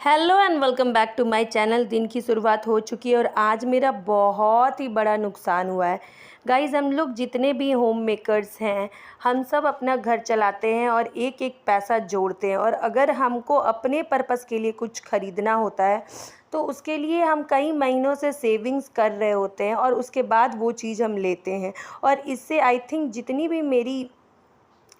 Hello and welcome back to my channel. दिन की शुरुआत हो चुकी है और आज मेरा बहुत ही बड़ा नुकसान हुआ है। गाइज़, हम लोग जितने भी होम मेकर्स हैं, हम सब अपना घर चलाते हैं और एक एक पैसा जोड़ते हैं। और अगर हमको अपने पर्पस के लिए कुछ ख़रीदना होता है तो उसके लिए हम कई महीनों से सेविंग्स कर रहे होते हैं और उसके बाद वो चीज़ हम लेते हैं। और इससे आई थिंक जितनी भी मेरी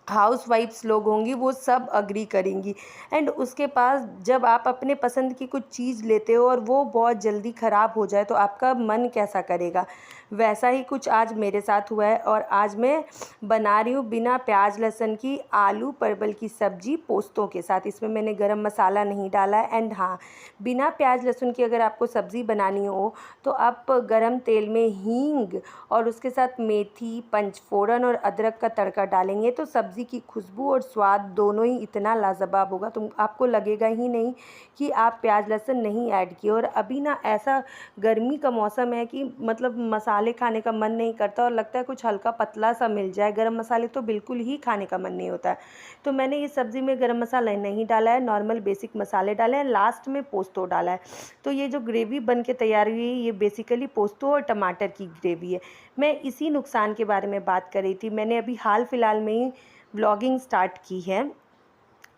हाउस वाइफ्स लोग होंगी वो सब अग्री करेंगी। एंड उसके पास जब आप अपने पसंद की कुछ चीज़ लेते हो और वो बहुत जल्दी ख़राब हो जाए तो आपका मन कैसा करेगा। वैसा ही कुछ आज मेरे साथ हुआ है और आज मैं बना रही हूँ बिना प्याज लहसुन की आलू परवल की सब्ज़ी पोस्तों के साथ। इसमें मैंने गरम मसाला नहीं डाला है। एंड हाँ, बिना प्याज लहसुन की अगर आपको सब्ज़ी बनानी हो तो आप गरम तेल में हींग और उसके साथ मेथी, पंचफोड़न और अदरक का तड़का डालेंगे तो सब्ज़ी की खुशबू और स्वाद दोनों ही इतना लाजवाब होगा, तुम आपको लगेगा ही नहीं कि आप प्याज लहसुन नहीं ऐड किए। और अभी ना ऐसा गर्मी का मौसम है कि मतलब मसाले खाने का मन नहीं करता और लगता है कुछ हल्का पतला सा मिल जाए। गरम मसाले तो बिल्कुल ही खाने का मन नहीं होता है। तो मैंने इस सब्ज़ी में गरम मसाला नहीं डाला है, नॉर्मल बेसिक मसाले डाले हैं, लास्ट में पोस्तो डाला है। तो ये जो ग्रेवी बन के तैयार हुई है ये बेसिकली पोस्तो और टमाटर की ग्रेवी है। मैं इसी नुकसान के बारे में बात कर रही थी। मैंने अभी हाल फिलहाल में ही व्लॉगिंग स्टार्ट की है।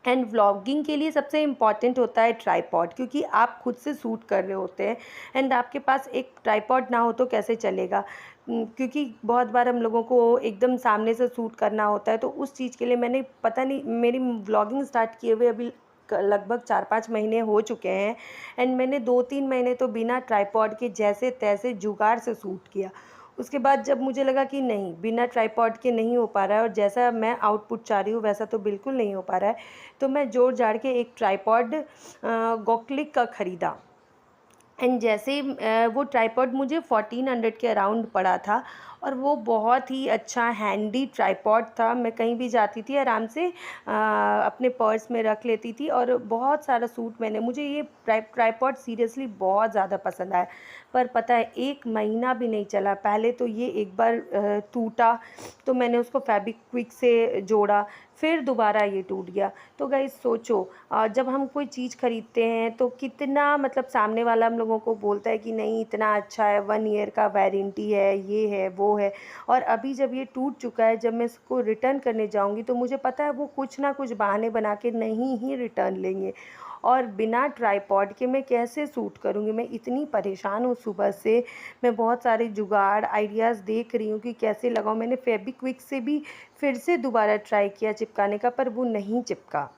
एंड व्लॉगिंग के लिए सबसे इम्पॉर्टेंट होता है ट्राइपॉड, क्योंकि आप खुद से शूट कर रहे होते हैं। एंड आपके पास एक ट्राइपॉड ना हो तो कैसे चलेगा। क्योंकि बहुत बार हम लोगों को एकदम सामने से शूट करना होता है। तो उस चीज़ के लिए मैंने पता नहीं, मेरी व्लॉगिंग स्टार्ट किए हुए अभी लगभग 4-5 महीने हो चुके हैं। एंड मैंने 2-3 महीने तो बिना ट्राइपॉड के जैसे तैसे जुगाड़ से शूट किया। उसके बाद जब मुझे लगा कि नहीं, बिना ट्राइपॉड के नहीं हो पा रहा है और जैसा मैं आउटपुट चाह रही हूँ वैसा तो बिल्कुल नहीं हो पा रहा है, तो मैं जोड़ जाड़ के एक ट्राइपॉड गोक्लिक का ख़रीदा। एंड जैसे ही वो ट्राइपॉड मुझे 1400 के अराउंड पड़ा था और वो बहुत ही अच्छा हैंडी ट्राइपॉड था। मैं कहीं भी जाती थी आराम से अपने पर्स में रख लेती थी और बहुत सारा सूट मुझे ये ट्राइपॉड सीरियसली बहुत ज़्यादा पसंद आया। पर पता है, 1 महीना भी नहीं चला, पहले तो ये एक बार टूटा तो मैंने उसको फेविक्विक से जोड़ा, फिर दोबारा ये टूट गया। तो गाइस सोचो, जब हम कोई चीज़ ख़रीदते हैं तो कितना मतलब सामने वाला हम लोगों को बोलता है कि नहीं इतना अच्छा है, 1 ईयर का वारंटी है, ये है वो है। और अभी जब ये टूट चुका है, जब मैं इसको रिटर्न करने जाऊंगी तो मुझे पता है वो कुछ ना कुछ बहाने बना के नहीं ही रिटर्न लेंगे। और बिना ट्राइपॉड के मैं कैसे शूट करूँगी। मैं इतनी परेशान हूँ सुबह से। मैं बहुत सारे जुगाड़ आइडियाज़ देख रही हूँ कि कैसे लगाऊँ। मैंने फेविक्विक से भी फिर से दोबारा ट्राई किया चिपकाने का, पर वो नहीं चिपका।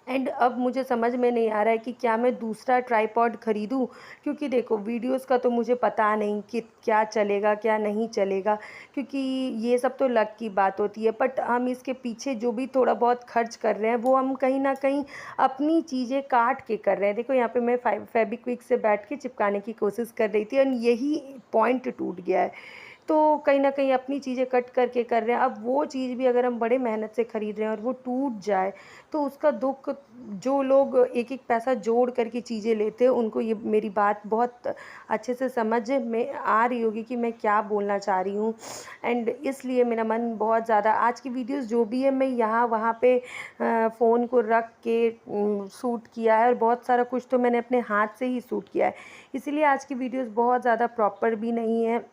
एंड अब मुझे समझ में नहीं आ रहा है कि क्या मैं दूसरा ट्राइपॉड ख़रीदूँ, क्योंकि देखो वीडियोस का तो मुझे पता नहीं कि क्या चलेगा क्या नहीं चलेगा, क्योंकि ये सब तो लक की बात होती है। बट हम इसके पीछे जो भी थोड़ा बहुत खर्च कर रहे हैं वो हम कहीं ना कहीं अपनी चीज़ें काट के कर रहे हैं। देखो यहाँ पे मैं फेविक्विक से बैठ के चिपकाने की कोशिश कर रही थी और यही पॉइंट टूट गया है। तो कहीं न कहीं अपनी चीज़ें कट करके कर रहे हैं। अब वो चीज़ भी अगर हम बड़े मेहनत से खरीद रहे हैं और वो टूट जाए तो उसका दुःख, जो लोग एक-एक पैसा जोड़ कर के चीज़ें लेते हैं उनको ये मेरी बात बहुत अच्छे से समझ में आ रही होगी कि मैं क्या बोलना चाह रही हूँ। एंड इसलिए मेरा मन बहुत ज़्यादा, आज की वीडियोज़ जो भी है मैं यहाँ वहाँ पे फ़ोन को रख के शूट किया है और बहुत सारा कुछ तो मैंने अपने हाथ से ही शूट किया है। इसीलिए आज की वीडियोज़ बहुत ज़्यादा प्रॉपर भी नहीं है।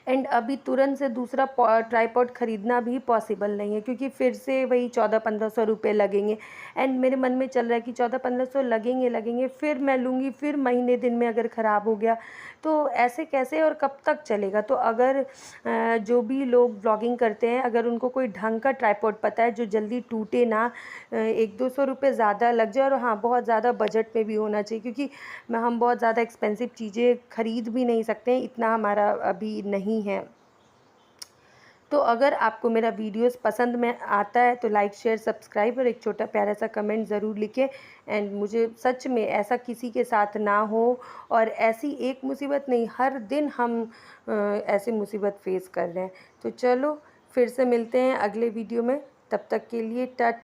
एंड अभी तुरंत से दूसरा ट्राइपॉड ख़रीदना भी पॉसिबल नहीं है, क्योंकि फिर से वही 1400-1500 रुपये लगेंगे। एंड मेरे मन में चल रहा है कि 1400-1500 लगेंगे, फिर मैं लूँगी, फिर महीने दिन में अगर ख़राब हो गया तो ऐसे कैसे और कब तक चलेगा। तो अगर जो भी लोग ब्लॉगिंग करते हैं, अगर उनको कोई ढंग का ट्राइपॉड पता है जो जल्दी टूटे ना, 100-200 रुपये ज़्यादा लग जाए और हाँ बहुत ज़्यादा बजट में भी होना चाहिए, क्योंकि हम बहुत ज़्यादा एक्सपेंसिव चीज़ें ख़रीद भी नहीं सकते हैं, इतना हमारा अभी नहीं है। तो अगर आपको मेरा वीडियोस पसंद में आता है तो लाइक शेयर सब्सक्राइब और एक छोटा प्यारा सा कमेंट ज़रूर लिखें। एंड मुझे सच में ऐसा किसी के साथ ना हो, और ऐसी एक मुसीबत नहीं, हर दिन हम ऐसी मुसीबत फेस कर रहे हैं। तो चलो फिर से मिलते हैं अगले वीडियो में, तब तक के लिए टाटा।